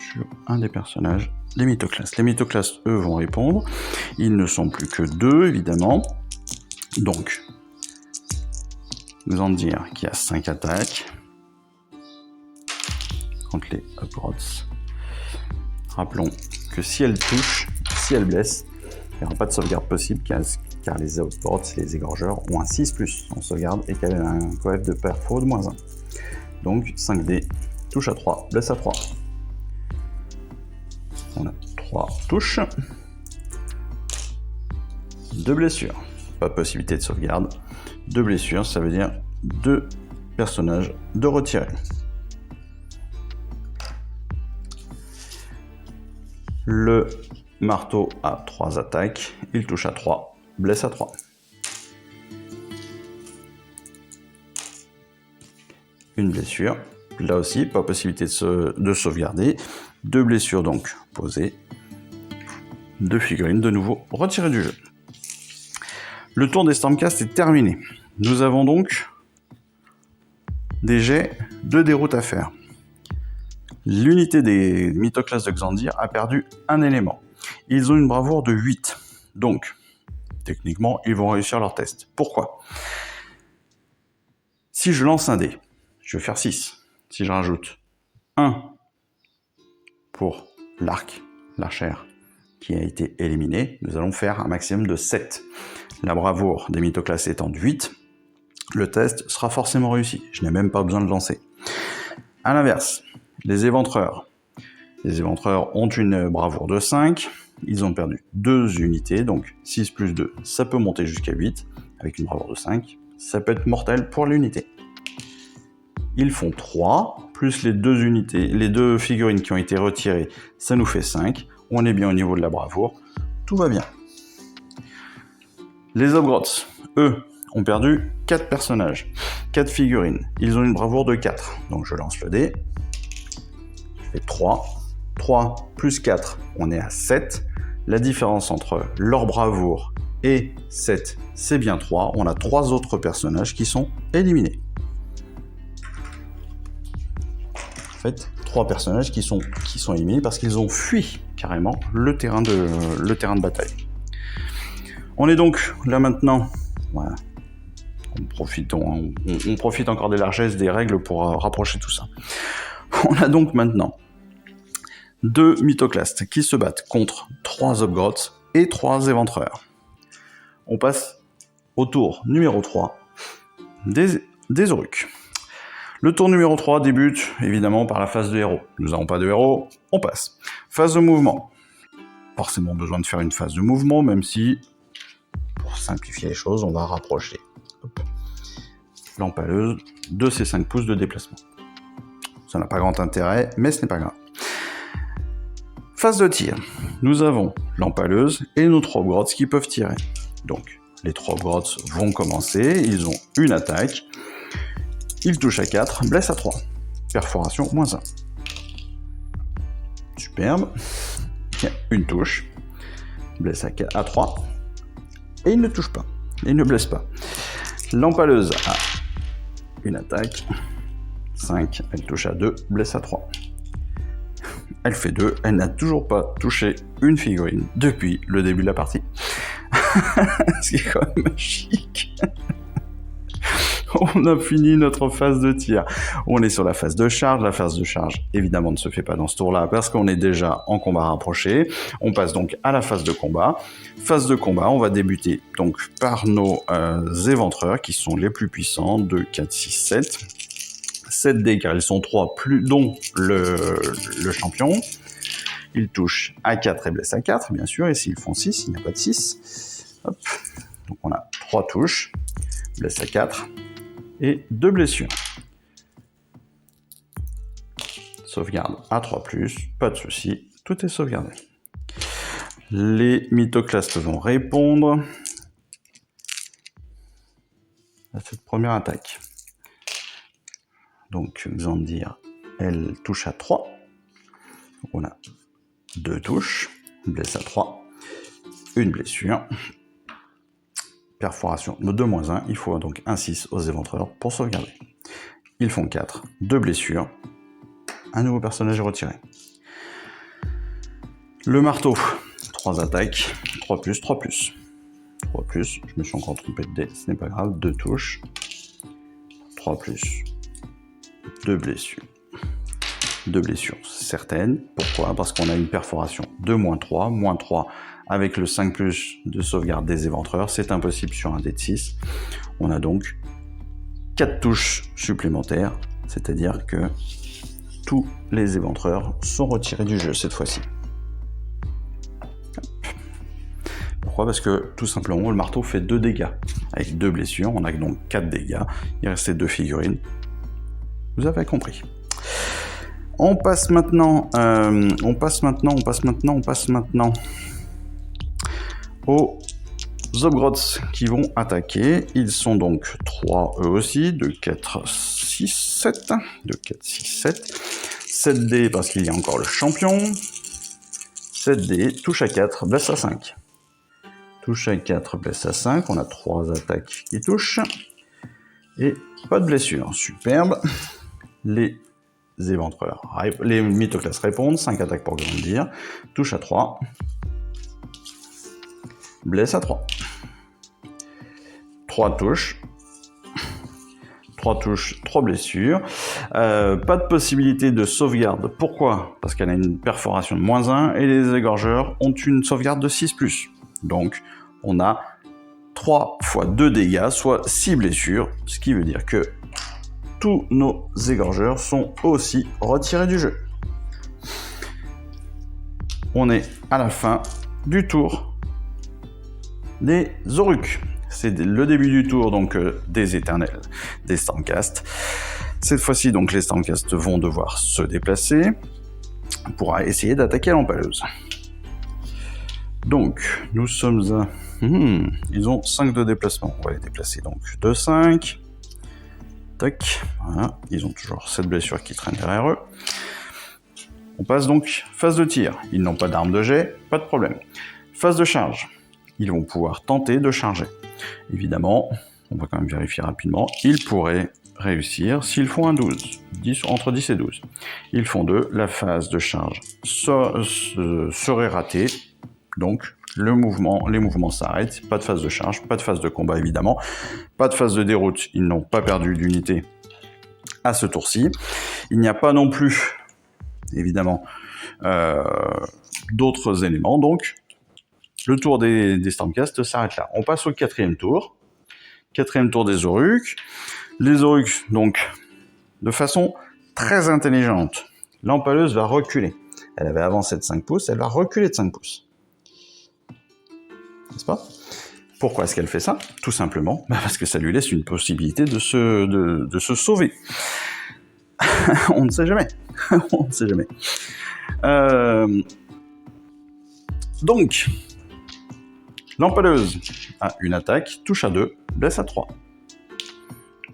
Speaker 1: sur un des personnages les mythoclastes. Les mythoclastes, eux, vont répondre. Ils ne sont plus que 2, évidemment. Donc, nous allons dire qu'il y a 5 attaques contre les Upgrots. Rappelons que si elle touche, si elle blesse, il n'y aura pas de sauvegarde possible car les Upgrots, les égorgeurs, ont un 6+ en sauvegarde et qu'elle a un coef de perfo de -1. Donc 5D, touche à 3, blesse à 3. On a 3 touches. 2 blessures. Pas de possibilité de sauvegarde. 2 blessures, ça veut dire 2 personnages de retirés. Le marteau a 3 attaques. Il touche à 3, blesse à 3. Une blessure. Là aussi, pas possibilité de sauvegarder. 2 blessures donc posées. 2 figurines de nouveau retirées du jeu. Le tour des Stormcast est terminé. Nous avons donc des jets de déroute à faire. L'unité des mythoclastes de Xandir a perdu un élément. Ils ont une bravoure de 8. Donc, techniquement, ils vont réussir leur test. Pourquoi? Si je lance un dé, je vais faire 6. Si je rajoute 1 pour l'arc, l'archère, qui a été éliminé, nous allons faire un maximum de 7. La bravoure des mythoclastes étant de 8, le test sera forcément réussi. Je n'ai même pas besoin de lancer. A l'inverse, les éventreurs. Les éventreurs ont une bravoure de 5. Ils ont perdu 2 unités, donc 6 plus 2, ça peut monter jusqu'à 8. Avec une bravoure de 5, ça peut être mortel pour l'unité. Ils font 3, plus les 2 unités, les 2 figurines qui ont été retirées, ça nous fait 5. On est bien au niveau de la bravoure, tout va bien. Les Upgrots, eux, ont perdu 4 personnages, 4 figurines. Ils ont une bravoure de 4. Donc je lance le dé. Je fais 3. 3 plus 4, on est à 7. La différence entre leur bravoure et 7, c'est bien 3. On a 3 autres personnages qui sont éliminés. En fait, 3 personnages qui sont éliminés parce qu'ils ont fui carrément le terrain de bataille. On est donc là maintenant, voilà, on profite encore des largesses des règles pour rapprocher tout ça. On a donc maintenant 2 mythoclastes qui se battent contre 3 Upgrots et 3 éventreurs. On passe au tour numéro 3 des Oruks. Le tour numéro 3 débute évidemment par la phase de héros. Nous n'avons pas de héros, on passe. Phase de mouvement. Forcément besoin de faire une phase de mouvement, même si, pour simplifier les choses, on va rapprocher l'empaleuse de ses 5 pouces de déplacement. Ça n'a pas grand intérêt, mais ce n'est pas grave. Phase de tir. Nous avons l'empaleuse et nos 3 Upgrots qui peuvent tirer. Donc, les 3 Upgrots vont commencer, ils ont une attaque. Ils touchent à 4, blesse à 3. Perforation, -1. Superbe. Il y a une touche. Blesse à 3. Et il ne touche pas. Il ne blesse pas. L'empaleuse a une attaque. 5, elle touche à 2, blesse à 3. Elle fait 2, elle n'a toujours pas touché une figurine depuis le début de la partie. Ce qui est quand même magique. On a fini notre phase de tir. On est sur la phase de charge. La phase de charge, évidemment, ne se fait pas dans ce tour-là parce qu'on est déjà en combat rapproché. On passe donc à la phase de combat. Phase de combat, on va débuter donc par nos éventreurs qui sont les plus puissants, 2, 4, 6, 7. 7 dés car ils sont 3, dont le champion. Ils touchent à 4 et blessent à 4, bien sûr. Et s'ils font 6, il n'y a pas de 6. Hop. Donc on a 3 touches, blesse à 4. Et 2 blessures. Sauvegarde à 3+, pas de souci, tout est sauvegardé. Les mythoclastes vont répondre à cette première attaque. Donc Xandir, elle touche à 3. On a 2 touches, blesse à 3, une blessure, perforation de 2-1, il faut donc un 6 aux éventreurs pour sauvegarder. Ils font 4, 2 blessures, un nouveau personnage est retiré. Le marteau, 3 attaques, 3+, 3+. 3+, je me suis encore trompé de dé, ce n'est pas grave, 2 touches, 3+, 2 blessures. 2 blessures certaines. Pourquoi? Parce qu'on a une perforation de -3, -3 avec le 5+ de sauvegarde des éventreurs, c'est impossible sur un dé de 6. On a donc 4 touches supplémentaires, c'est-à-dire que tous les éventreurs sont retirés du jeu cette fois-ci. Pourquoi? Parce que tout simplement le marteau fait 2 dégâts. Avec 2 blessures, on a donc 4 dégâts. Il restait 2 figurines. Vous avez compris. On passe maintenant aux Zobgrots qui vont attaquer. Ils sont donc 3 eux aussi, de 4, 6, 7. De 4, 6, 7. 7 dés parce qu'il y a encore le champion. 7 dés, touche à 4, blesse à 5. Touche à 4, blesse à 5. On a 3 attaques qui touchent. Et pas de blessure. Superbe. Les éventreurs, les mythoclastes répondent. 5 attaques pour grandir. Touche à 3. Blesse à 3. 3 touches. 3 touches, 3 blessures. Pas de possibilité de sauvegarde. Pourquoi? Parce qu'elle a une perforation de -1 et les égorgeurs ont une sauvegarde de 6+. Donc, on a 3 fois 2 dégâts, soit 6 blessures, ce qui veut dire que tous nos égorgeurs sont aussi retirés du jeu. On est à la fin du tour des Zoruks. C'est le début du tour donc des éternels, des Stormcast. Cette fois-ci donc les Stormcast vont devoir se déplacer pour essayer d'attaquer l'empaleuse. Donc nous sommes à... ils ont 5 de déplacement. On va les déplacer donc de 5. Tac, voilà. Ils ont toujours cette blessure qui traîne derrière eux. On passe donc phase de tir. Ils n'ont pas d'arme de jet, pas de problème. Phase de charge. Ils vont pouvoir tenter de charger. Évidemment, on va quand même vérifier rapidement. Ils pourraient réussir s'ils font un 12. Entre 10 et 12. Ils font 2. La phase de charge serait ratée. Donc, les mouvements s'arrêtent. Pas de phase de charge, pas de phase de combat évidemment. Pas de phase de déroute. Ils n'ont pas perdu d'unité à ce tour-ci. Il n'y a pas non plus, évidemment, d'autres éléments. Donc, le tour des Stormcast s'arrête là. On passe au 4e tour. 4e tour des Zoruks. Les Zoruks, donc, de façon très intelligente, l'empaleuse va reculer. Elle avait avancé de 5 pouces, elle va reculer de 5 pouces. N'est-ce pas? Pourquoi est-ce qu'elle fait ça? Tout simplement parce que ça lui laisse une possibilité de se sauver. On ne sait jamais. On ne sait jamais. Donc, l'empaleuse a une attaque, touche à 2, blesse à 3.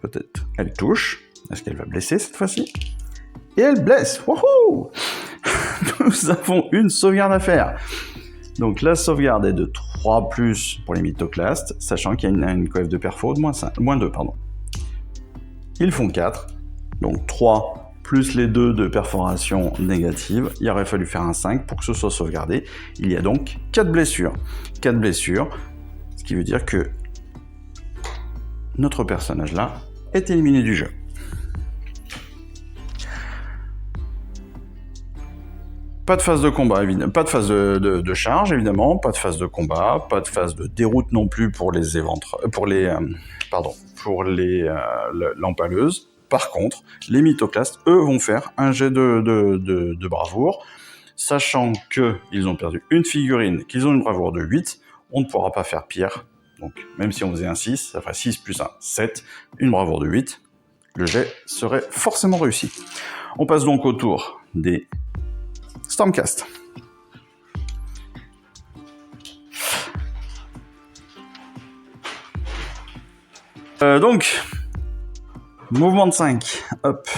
Speaker 1: Peut-être elle touche. Est-ce qu'elle va blesser cette fois-ci? Et elle blesse. Wouhou! Nous avons une sauvegarde à faire. Donc la sauvegarde est de 3+ pour les mythoclastes, sachant qu'il y a une coef de perfo de -2. Ils font 4, donc 3 plus les 2 de perforation négative. Il aurait fallu faire un 5 pour que ce soit sauvegardé. Il y a donc 4 blessures. 4 blessures, ce qui veut dire que notre personnage-là est éliminé du jeu. Pas de phase de combat, évidemment, pas de phase de charge, évidemment, pas de phase de combat, pas de phase de déroute non plus pour les l'empaleuse. Par contre, les mythoclastes, eux, vont faire un jet de bravoure, sachant qu'ils ont perdu une figurine, qu'ils ont une bravoure de 8, on ne pourra pas faire pire. Donc, même si on faisait un 6, ça ferait 6 plus 1, 7, une bravoure de 8, le jet serait forcément réussi. On passe donc au tour des Stormcast. Donc, mouvement de 5, hop.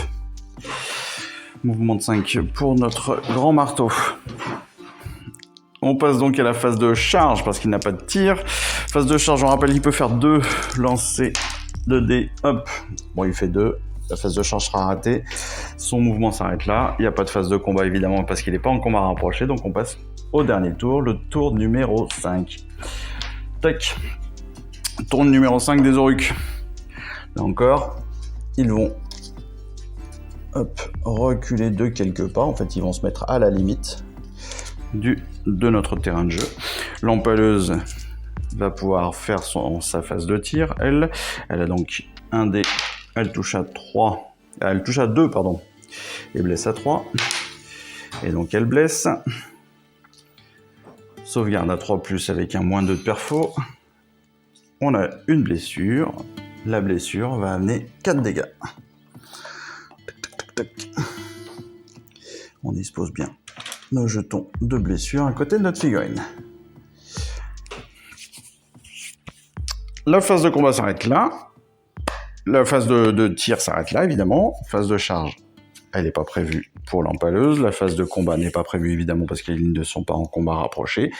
Speaker 1: Mouvement de 5 pour notre grand marteau. On passe donc à la phase de charge parce qu'il n'a pas de tir. Phase de charge, on rappelle qu'il peut faire 2 lancers de dés. Hop, bon, il fait 2. La phase de charge sera ratée. Son mouvement s'arrête là. Il n'y a pas de phase de combat évidemment parce qu'il n'est pas en combat rapproché. Donc on passe au dernier tour, le tour numéro 5. Tac. Tour numéro 5 des Auruks. Là encore, ils vont reculer de quelques pas. En fait, ils vont se mettre à la limite de notre terrain de jeu. L'empaleuse va pouvoir faire sa phase de tir. Elle a donc un dé. Elle touche à 3. Elle touche à 2, pardon. Et blesse à 3. Et donc elle blesse. Sauvegarde à 3+, avec un moins 2 de perfo. On a une blessure. La blessure va amener 4 dégâts. On dispose bien nos jetons de blessure à côté de notre figurine. La phase de combat s'arrête là. La phase de tir s'arrête là, évidemment. Phase de charge, elle n'est pas prévue pour l'empaleuse. La phase de combat n'est pas prévue, évidemment, parce que les lignes ne sont pas en combat rapproché.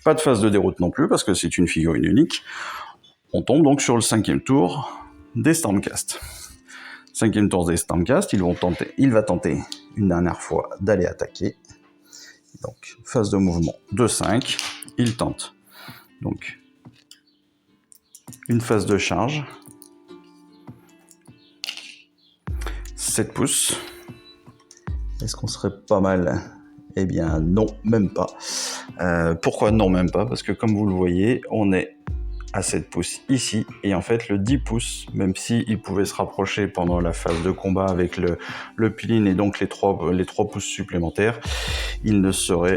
Speaker 1: Pas de phase de déroute non plus, parce que c'est une figurine unique. On tombe donc sur le 5e tour des Stormcast. 5e tour des Stormcast, il va tenter une dernière fois d'aller attaquer. Donc, phase de mouvement de 5. Il tente donc une phase de charge. 7 pouces. Est-ce qu'on serait pas mal? Eh bien non, même pas. Pourquoi non, même pas? Parce que comme vous le voyez, on est à 7 pouces ici, et en fait le 10 pouces, même s'il pouvait se rapprocher pendant la phase de combat avec le peel-in et donc les 3 pouces supplémentaires, il sera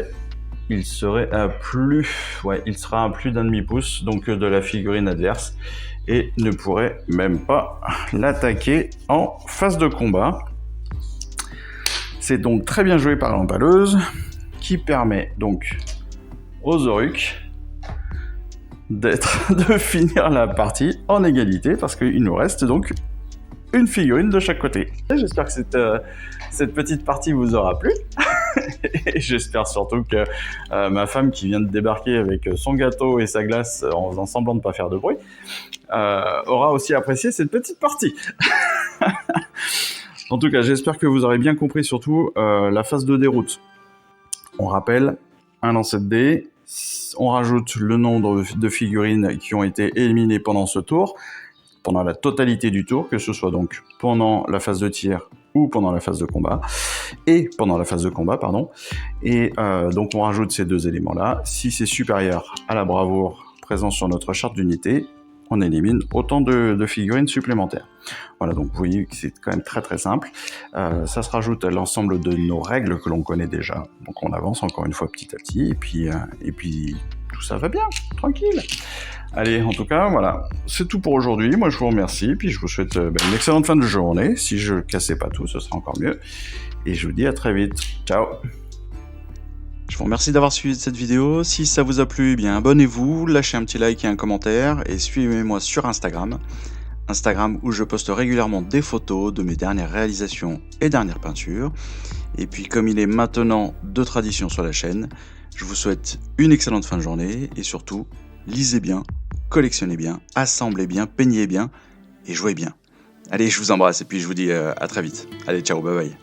Speaker 1: à plus d'un demi-pouce donc de la figurine adverse, et ne pourrait même pas l'attaquer en phase de combat. C'est donc très bien joué par l'empaleuse, qui permet donc aux Auruks de finir la partie en égalité, parce qu'il nous reste donc une figurine de chaque côté. J'espère que cette petite partie vous aura plu. Et j'espère surtout que ma femme, qui vient de débarquer avec son gâteau et sa glace en faisant semblant de ne pas faire de bruit, aura aussi apprécié cette petite partie. En tout cas, j'espère que vous aurez bien compris surtout la phase de déroute. On rappelle, un lancer de dés, on rajoute le nombre de figurines qui ont été éliminées pendant ce tour, pendant la totalité du tour, que ce soit donc pendant la phase de tir ou pendant la phase de combat, et donc on rajoute ces 2 éléments-là. Si c'est supérieur à la bravoure présente sur notre charte d'unité, on élimine autant de figurines supplémentaires. Voilà, donc vous voyez que c'est quand même très très simple. Ça se rajoute à l'ensemble de nos règles que l'on connaît déjà. Donc on avance encore une fois petit à petit, et puis tout ça va bien, tranquille. Allez, en tout cas, voilà, c'est tout pour aujourd'hui. Moi, je vous remercie, puis je vous souhaite une excellente fin de journée. Si je cassais pas tout, ce sera encore mieux. Et je vous dis à très vite. Ciao.
Speaker 2: Je vous remercie d'avoir suivi cette vidéo. Si ça vous a plu, eh bien abonnez-vous, lâchez un petit like et un commentaire, et suivez-moi sur Instagram où je poste régulièrement des photos de mes dernières réalisations et dernières peintures. Et puis comme il est maintenant de tradition sur la chaîne, je vous souhaite une excellente fin de journée, et surtout, lisez bien, collectionnez bien, assemblez bien, peignez bien et jouez bien. Allez, je vous embrasse et puis je vous dis à très vite. Allez, ciao, bye bye.